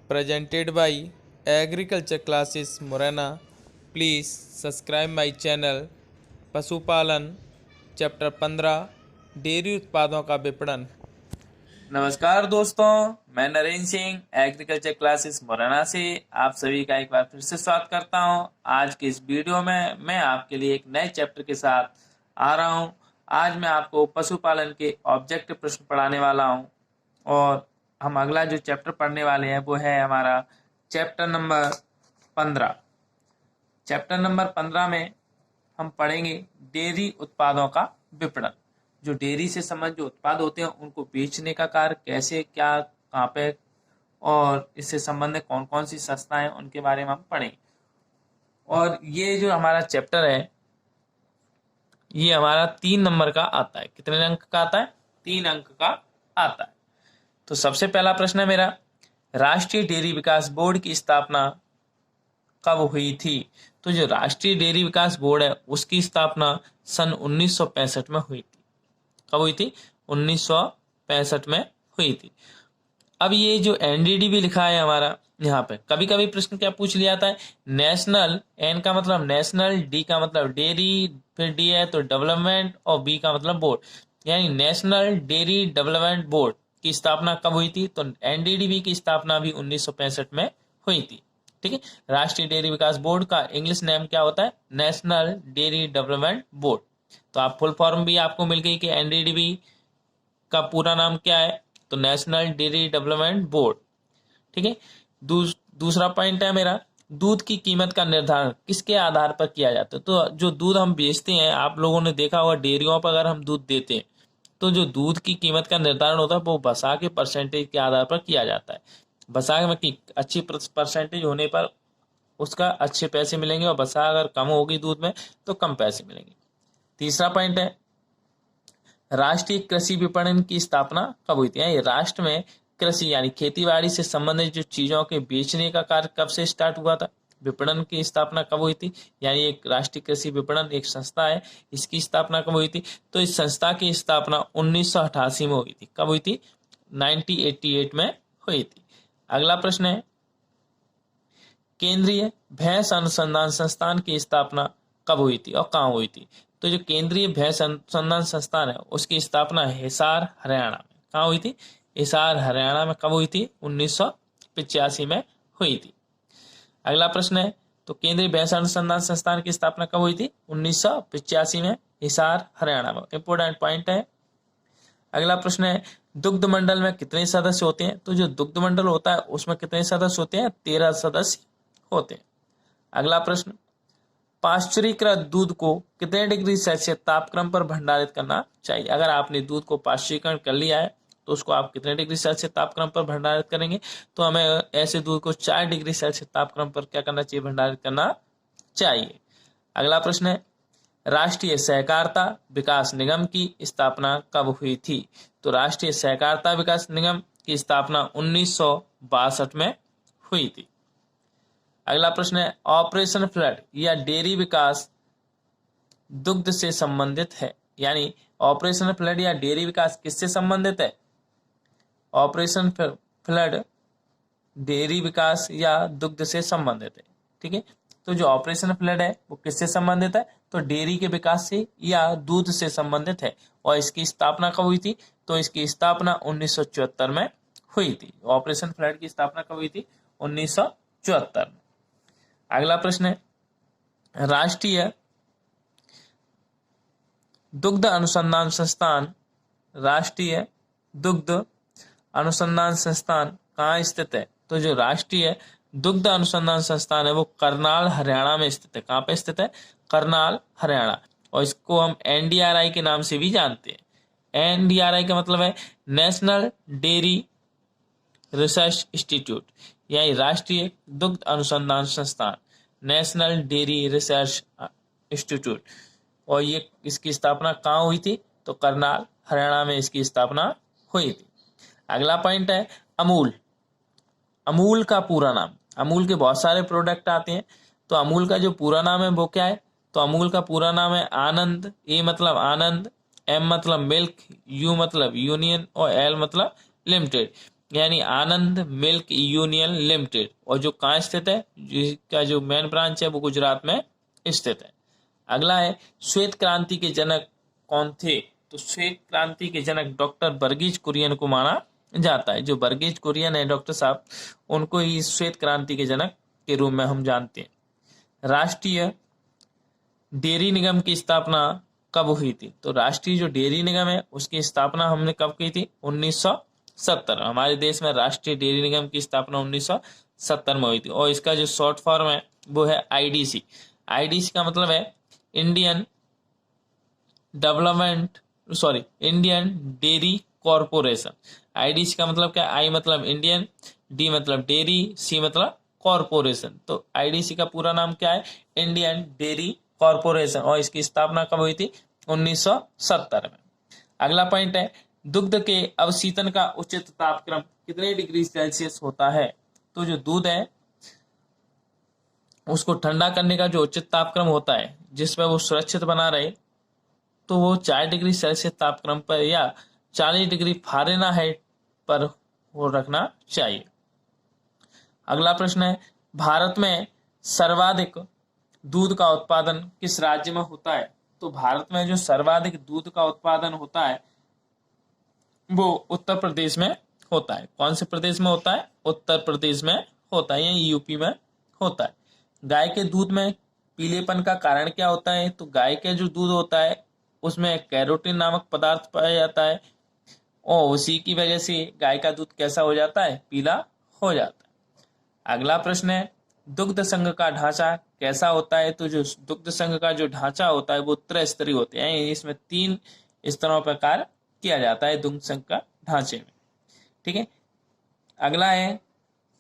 presented by Agriculture Classes Morena. Please subscribe my channel पशुपालन chapter 15 dairy उत्पादों का विपणन। नमस्कार दोस्तों, मैं नरेंद्र सिंह एग्रीकल्चर क्लासेस मुरैना से आप सभी का एक बार फिर से स्वागत करता हूं। आज के इस वीडियो में मैं आपके लिए एक नए चैप्टर के साथ आ रहा हूं। आज मैं आपको पशुपालन के ऑब्जेक्टिव प्रश्न पढ़ाने वाला हूं और हम अगला जो चैप्टर पढ़ने वाले हैं वो है हमारा चैप्टर नंबर 15। चैप्टर नंबर 15 में हम पढ़ेंगे डेयरी उत्पादों का विपणन। जो डेयरी से संबंधित जो उत्पाद होते हैं उनको बेचने का कार्य कैसे, क्या, कहाँ पे और इससे संबंधित कौन कौन सी संस्थाएं उनके बारे में हम पढ़ेंगे। और ये जो हमारा चैप्टर है ये हमारा 3 नंबर का आता है। कितने अंक का आता है? 3 अंक का आता है। तो सबसे पहला प्रश्न है मेरा, राष्ट्रीय डेयरी विकास बोर्ड की स्थापना कब हुई थी? तो जो राष्ट्रीय डेयरी विकास बोर्ड है उसकी स्थापना सन 1965 में हुई थी। कब हुई थी? 1965 में हुई थी। अब ये जो एनडीडी भी लिखा है हमारा यहाँ पे, कभी कभी प्रश्न क्या पूछ लिया जाता है, नेशनल, एन का मतलब नेशनल, डी का मतलब डेयरी, फिर डी है तो डेवलपमेंट और बी का मतलब बोर्ड, यानी नेशनल डेयरी डेवलपमेंट बोर्ड की स्थापना कब हुई थी? तो एनडीडीबी की स्थापना भी 1965 में हुई थी। ठीक है, राष्ट्रीय डेयरी विकास बोर्ड का इंग्लिश नेम क्या होता है? National dairy development board. तो आप फुल फॉर्म भी आपको मिल गई कि एनडीडीबी का पूरा नाम क्या है, तो नेशनल डेयरी डेवलपमेंट बोर्ड। ठीक है, दूसरा पॉइंट है मेरा, दूध की कीमत का निर्धारण किसके आधार पर किया जाता है? तो जो दूध हम बेचते हैं, आप लोगों ने देखा होगा डेयरियों पर अगर हम दूध देते हैं तो जो दूध की कीमत का निर्धारण होता है वो बसा के परसेंटेज के आधार पर किया जाता है। बसा में की अच्छी परसेंटेज होने पर उसका अच्छे पैसे मिलेंगे और बसा अगर कम होगी दूध में तो कम पैसे मिलेंगे। तीसरा पॉइंट है, राष्ट्रीय कृषि विपणन की स्थापना कब हुई थी? राष्ट्र में कृषि यानी खेतीबाड़ी से संबंधित जो चीजों के बेचने का कार्य कब से स्टार्ट हुआ था? विपणन की स्थापना कब हुई थी? यानी एक राष्ट्रीय कृषि विपणन एक संस्था है, इसकी स्थापना कब हुई थी? तो इस संस्था की स्थापना 1988 में हुई थी। कब हुई थी? 1988 में हुई थी। अगला प्रश्न है, केंद्रीय भैंस अनुसंधान संस्थान की स्थापना कब हुई थी और कहाँ हुई थी? तो जो केंद्रीय भैंस अनुसंधान संस्थान है उसकी स्थापना हिसार हरियाणा में। कहाँ हुई थी? हिसार हरियाणा में। कब हुई थी? 1985 में हुई थी। अगला प्रश्न है, तो केंद्रीय भैंस अनुसंधान संस्थान की स्थापना कब हुई थी? 1985 में, हिसार हरियाणा में। इंपोर्टेंट पॉइंट है। अगला प्रश्न है, दुग्ध मंडल में कितने सदस्य होते हैं? तो जो दुग्ध मंडल होता है उसमें कितने सदस्य होते हैं? 13 सदस्य होते हैं। अगला प्रश्न, पाश्चुरीकृत दूध को कितने डिग्री सेल्सियस तापक्रम पर भंडारित करना चाहिए? अगर आपने दूध को पाश्चुरीकरण कर लिया है तो उसको आप कितने डिग्री सेल्सियस तापक्रम पर भंडारित करेंगे? तो हमें ऐसे दूध को 4 डिग्री सेल्सियस तापक्रम पर क्या करना चाहिए? भंडारित करना चाहिए। अगला प्रश्न है, राष्ट्रीय सहकारिता विकास निगम की स्थापना कब हुई थी? तो राष्ट्रीय सहकारिता विकास निगम की स्थापना 1962 में हुई थी। अगला प्रश्न है, ऑपरेशन फ्लड या डेयरी विकास दुग्ध से संबंधित है? यानी ऑपरेशन फ्लड या डेयरी विकास किससे संबंधित है? ऑपरेशन फ्लड डेयरी विकास या दुग्ध से संबंधित है। ठीक है, तो जो ऑपरेशन फ्लड है वो किससे संबंधित है? तो डेयरी के विकास से या दूध से संबंधित है। और इसकी स्थापना कब हुई थी? तो इसकी स्थापना 1974 में हुई थी। ऑपरेशन फ्लड की स्थापना कब हुई थी? 1974 में। अगला प्रश्न है, राष्ट्रीय दुग्ध अनुसंधान संस्थान, राष्ट्रीय दुग्ध अनुसंधान संस्थान कहाँ स्थित है? तो जो राष्ट्रीय दुग्ध अनुसंधान संस्थान है वो करनाल हरियाणा में स्थित है। कहाँ पे स्थित है? करनाल हरियाणा। और इसको हम एनडीआरआई के नाम से भी जानते हैं। एनडीआरआई का मतलब है नेशनल डेयरी रिसर्च इंस्टीट्यूट, यानी राष्ट्रीय दुग्ध अनुसंधान संस्थान, नेशनल डेयरी रिसर्च इंस्टीट्यूट। और ये इसकी स्थापना कहाँ हुई थी? तो करनाल हरियाणा में इसकी स्थापना हुई थी। अगला पॉइंट है, अमूल। अमूल का पूरा नाम, अमूल के बहुत सारे प्रोडक्ट आते हैं, तो अमूल का जो पूरा नाम है वो क्या है? तो अमूल का पूरा नाम है आनंद। ए मतलब आनंद, एम मतलब मिल्क, यू मतलब यूनियन और एल मतलब लिमिटेड। यानी आनंद मिल्क यूनियन लिमिटेड, और जो कहाँ स्थित है, जिसका जो मेन ब्रांच है वो गुजरात में स्थित है। अगला है श्वेत क्रांति के जनक कौन थे? तो श्वेत क्रांति के जनक डॉक्टर वर्गीज कुरियन को माना जाता है। जो वर्गीज कुरियन है डॉक्टर साहब, उनको ही श्वेत क्रांति के जनक के रूप में हम जानते हैं। राष्ट्रीय डेयरी निगम की स्थापना कब हुई थी? तो राष्ट्रीय जो डेयरी निगम है उसकी स्थापना हमने कब की थी? 1970। हमारे देश में राष्ट्रीय डेयरी निगम की स्थापना 1970 में हुई थी, और इसका जो शॉर्ट फॉर्म है वो है आईडीसी। आईडीसी का मतलब है इंडियन डेयरी कॉरपोरेशन। आईडीसी का मतलब क्या? आई मतलब इंडियन, डी मतलब डेयरी, सी मतलब कॉरपोरेशन। तो आईडीसी का पूरा नाम क्या है? इंडियन डेयरी कॉरपोरेशन, और इसकी स्थापना कब हुई थी? 1970 में। अगला पॉइंट है दुग्ध के अवशीतन का उचित तापक्रम कितने डिग्री सेल्सियस होता है? तो जो दूध है उसको ठंडा करने का जो उचित तापक्रम होता है जिसमें वो सुरक्षित बना रहे, तो वो 4 डिग्री सेल्सियस तापक्रम पर या 40 डिग्री फ़ारेनहाइट पर वो रखना चाहिए। अगला प्रश्न है भारत में सर्वाधिक दूध का उत्पादन किस राज्य में होता है? तो भारत में जो सर्वाधिक दूध का उत्पादन होता है वो उत्तर प्रदेश में होता है। कौन से प्रदेश में होता है? उत्तर प्रदेश में होता है, या यूपी में होता है। गाय के दूध में पीलेपन का कारण क्या होता है? तो गाय का जो दूध होता है उसमें कैरोटीन नामक पदार्थ पाया जाता है, और उसी की वजह से गाय का दूध कैसा हो जाता है? पीला हो जाता है। अगला प्रश्न है दुग्ध संघ का ढांचा कैसा होता है? तो जो दुग्ध संघ का जो ढांचा होता है वो त्रिस्तरीय होते हैं, इसमें 3 स्तरों पर कार्य किया जाता है दुग्ध संघ का ढांचे में। ठीक है। अगला है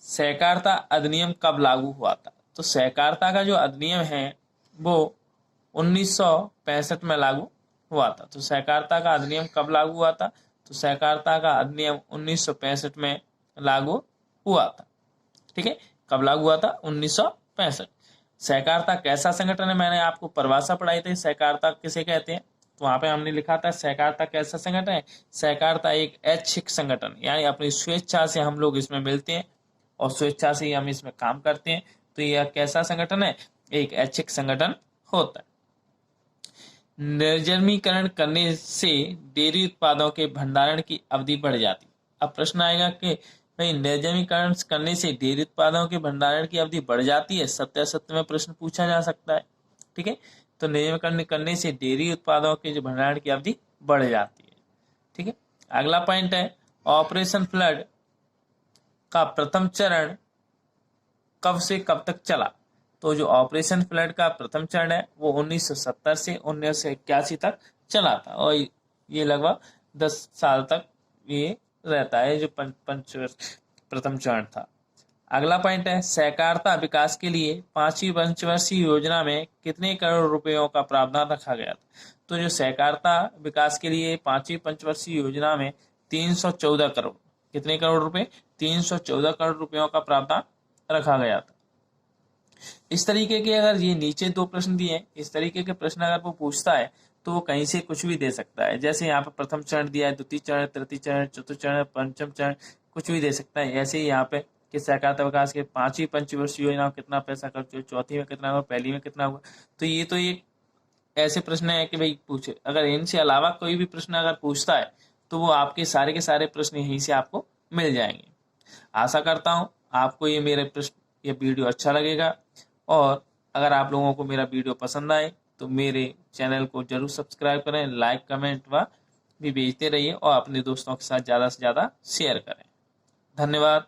सहकारिता अधिनियम कब लागू हुआ था? तो सहकारिता का जो अधिनियम है वो 1965 में लागू हुआ था। तो सहकारिता का अधिनियम कब लागू हुआ था? तो सहकारिता का अधिनियम 1965 में लागू हुआ था। ठीक है। कब लागू हुआ था? 1965। सहकारिता कैसा संगठन है? मैंने आपको परिभाषा पढ़ाई थी सहकारिता किसे कहते हैं, तो वहां पे हमने लिखा था सहकारिता कैसा संगठन है? सहकारिता एक ऐच्छिक संगठन, यानी अपनी स्वेच्छा से हम लोग इसमें मिलते हैं और स्वेच्छा से ही हम इसमें काम करते हैं। तो यह कैसा संगठन है? एक ऐच्छिक संगठन होता है। निर्जमीकरण करने से डेयरी उत्पादों के भंडारण की अवधि बढ़ जाती। अब प्रश्न आएगा कि भाई निर्जमीकरण करने से डेयरी उत्पादों के भंडारण की अवधि बढ़ जाती है? सत्यासत्य में प्रश्न पूछा जा सकता है। ठीक है। तो निर्जमीकरण करने से डेयरी उत्पादों के जो भंडारण की अवधि बढ़ जाती है। ठीक है। अगला पॉइंट है ऑपरेशन फ्लड का प्रथम चरण कब से कब तक चला? तो जो ऑपरेशन फ्लड का प्रथम चरण है वो 1970 से 1981 तक चला था, और ये लगभग 10 साल तक ये रहता है जो प्रथम चरण था। अगला पॉइंट है सहकारिता विकास के लिए 5वीं पंचवर्षीय योजना में कितने करोड़ रुपयों का प्रावधान रखा गया था? तो जो सहकारिता विकास के लिए 5वीं पंचवर्षीय योजना में 314 करोड़, कितने करोड़ रुपए? 314 करोड़ रुपयों का प्रावधान रखा गया था। इस तरीके के अगर ये नीचे 2 प्रश्न दिए, इस तरीके के प्रश्न अगर वो पूछता है तो वो कहीं से कुछ भी दे सकता है। जैसे यहाँ पे प्रथम चरण दिया है, द्वितीय चरण, तृतीय चरण, चतुर्थ चरण, पंचम चरण, कुछ भी दे सकता है। ऐसे ही यहाँ पे कि सहकारिता विकास के 5वीं पंचवर्षीय योजना में कितना पैसा खर्च हुआ, चौथी में कितना हुआ, पहली में कितना हुआ। तो ये तो एक ऐसे प्रश्न है कि भाई पूछे, अगर इनसे अलावा कोई भी प्रश्न अगर पूछता है तो वो आपके सारे के सारे प्रश्न यहीं से आपको मिल जाएंगे। आशा करता हूँ आपको ये मेरे प्रश्न ये वीडियो अच्छा लगेगा, और अगर आप लोगों को मेरा वीडियो पसंद आए तो मेरे चैनल को जरूर सब्सक्राइब करें, लाइक कमेंट व भी भेजते रहिए, और अपने दोस्तों के साथ ज़्यादा से ज़्यादा शेयर करें। धन्यवाद।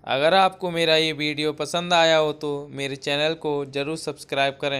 अगर आपको मेरा ये वीडियो पसंद आया हो तो मेरे चैनल को ज़रूर सब्सक्राइब करें।